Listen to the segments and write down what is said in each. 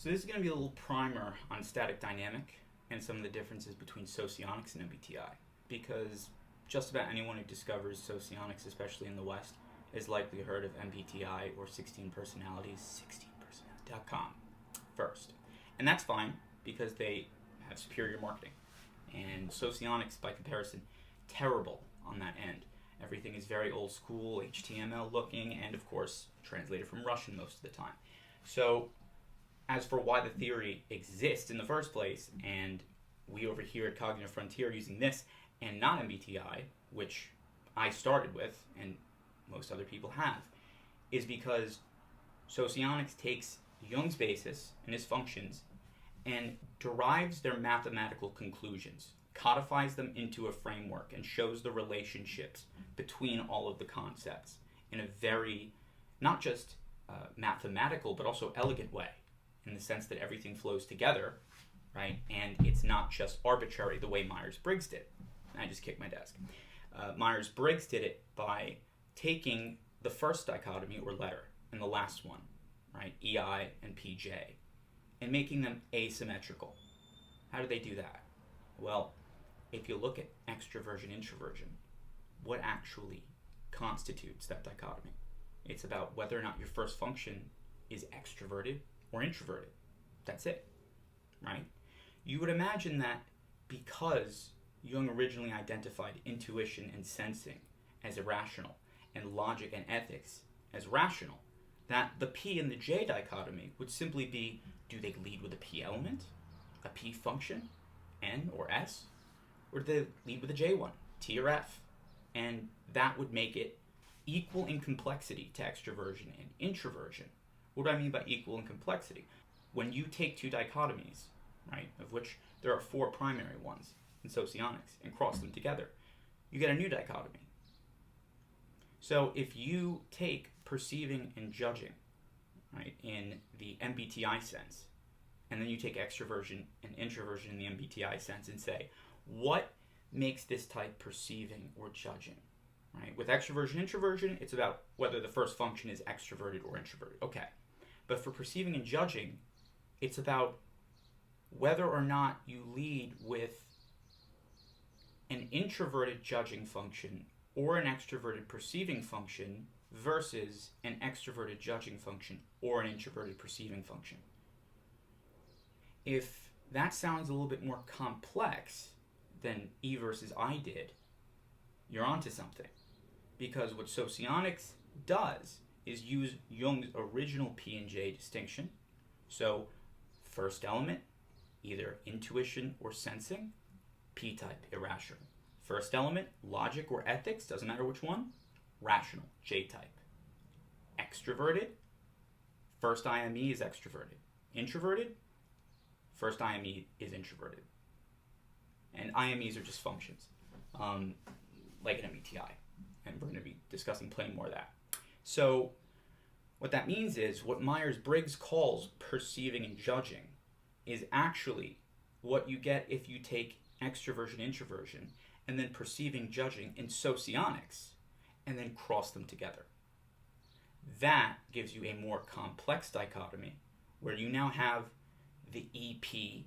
So this is going to be a little primer on static dynamic and some of the differences between socionics and MBTI, because just about anyone who discovers socionics, especially in the West, is likely heard of MBTI or 16 personalities, 16personality.com first. And that's fine because they have superior marketing. And socionics, by comparison, terrible on that end. Everything is very old school, HTML looking, and of course, translated from Russian most of the time. So, as for why the theory exists in the first place, and we over here at Cognitive Frontier are using this and not MBTI, which I started with, and most other people have, is because socionics takes Jung's basis and his functions and derives their mathematical conclusions, codifies them into a framework, and shows the relationships between all of the concepts in a very, not just mathematical, but also elegant way, in the sense that everything flows together, right? And it's not just arbitrary the way Myers-Briggs did. I just kicked my desk. Myers-Briggs did it by taking the first dichotomy or letter and the last one, right, EI and PJ, and making them asymmetrical. How do they do that? Well, if you look at extroversion, introversion, what actually constitutes that dichotomy? It's about whether or not your first function is extroverted or introverted. That's it, right? You would imagine that because Jung originally identified intuition and sensing as irrational and logic and ethics as rational, that the P and the J dichotomy would simply be, do they lead with a P element, a P function, N or S, or do they lead with a J one, T or F? And that would make it equal in complexity to extroversion and introversion. What do I mean by equal in complexity? When you take two dichotomies, right, of which there are four primary ones in socionics, and cross them together, you get a new dichotomy. So if you take perceiving and judging, right, in the MBTI sense, and then you take extroversion and introversion in the MBTI sense and say, what makes this type perceiving or judging? Right? With extroversion, introversion, it's about whether the first function is extroverted or introverted. Okay. But for perceiving and judging, it's about whether or not you lead with an introverted judging function or an extroverted perceiving function versus an extroverted judging function or an introverted perceiving function. If that sounds a little bit more complex than E versus I did, you're onto something. Because what socionics does is use Jung's original P and J distinction. So, first element, either intuition or sensing, P-type, irrational. First element, logic or ethics, doesn't matter which one, rational, J-type. Extroverted, first IME is extroverted. Introverted, first IME is introverted. And IMEs are just functions, like an MBTI. And we're going to be discussing plenty more of that. So what that means is what Myers-Briggs calls perceiving and judging is actually what you get if you take extroversion, introversion, and then perceiving, judging in socionics, and then cross them together. That gives you a more complex dichotomy where you now have the EP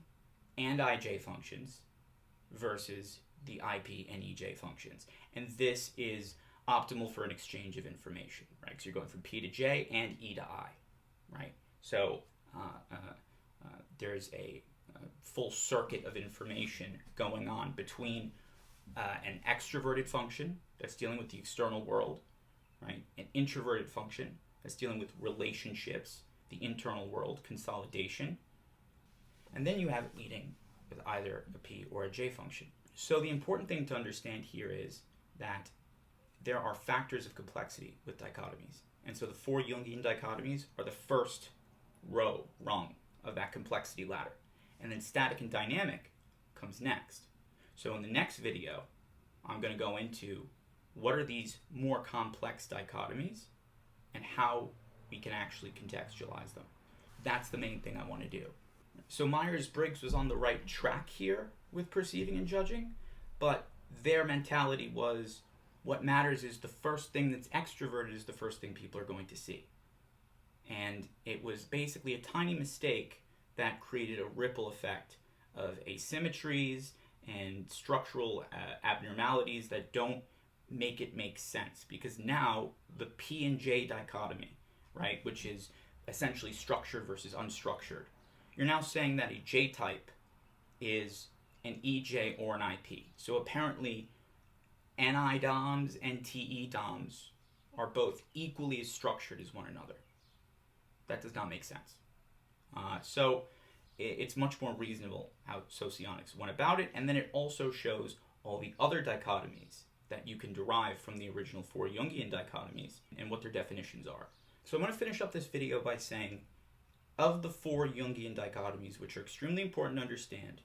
and IJ functions versus the IP and EJ functions. And this is optimal for an exchange of information, right? Because you're going from P to J and E to I, right? So there's a full circuit of information going on between an extroverted function that's dealing with the external world, right? An introverted function that's dealing with relationships, the internal world, consolidation. And then you have it leading with either a P or a J function. So the important thing to understand here is that there are factors of complexity with dichotomies. And so the four Jungian dichotomies are the first rung of that complexity ladder. And then static and dynamic comes next. So in the next video, I'm going to go into what are these more complex dichotomies and how we can actually contextualize them. That's the main thing I want to do. So Myers-Briggs was on the right track here with perceiving and judging, but their mentality was what matters is the first thing that's extroverted is the first thing people are going to see. And it was basically a tiny mistake that created a ripple effect of asymmetries and structural abnormalities that don't make it make sense, because now the P and J dichotomy, right, which is essentially structured versus unstructured, you're now saying that a J type is an EJ or an IP. So apparently NI DOMs and TE DOMs are both equally as structured as one another. That does not make sense. So it's much more reasonable how Socionics went about it, and then it also shows all the other dichotomies that you can derive from the original 4 Jungian dichotomies and what their definitions are. So I'm going to finish up this video by saying, of the 4 Jungian dichotomies, which are extremely important to understand,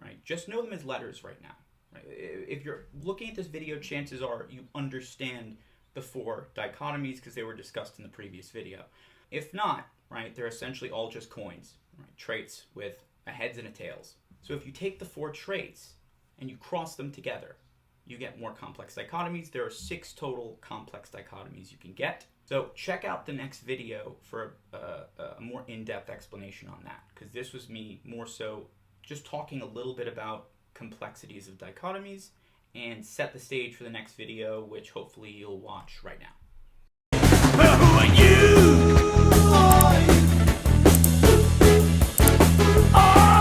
right, just know them as letters right now. Right? If you're looking at this video, chances are you understand the 4 dichotomies because they were discussed in the previous video. If not, right, they're essentially all just coins, right, traits with a heads and a tails. So if you take the 4 traits and you cross them together, you get more complex dichotomies. There are 6 total complex dichotomies you can get. So check out the next video for a more in-depth explanation on that, because this was me more so just talking a little bit about complexities of dichotomies and set the stage for the next video, which hopefully you'll watch right now.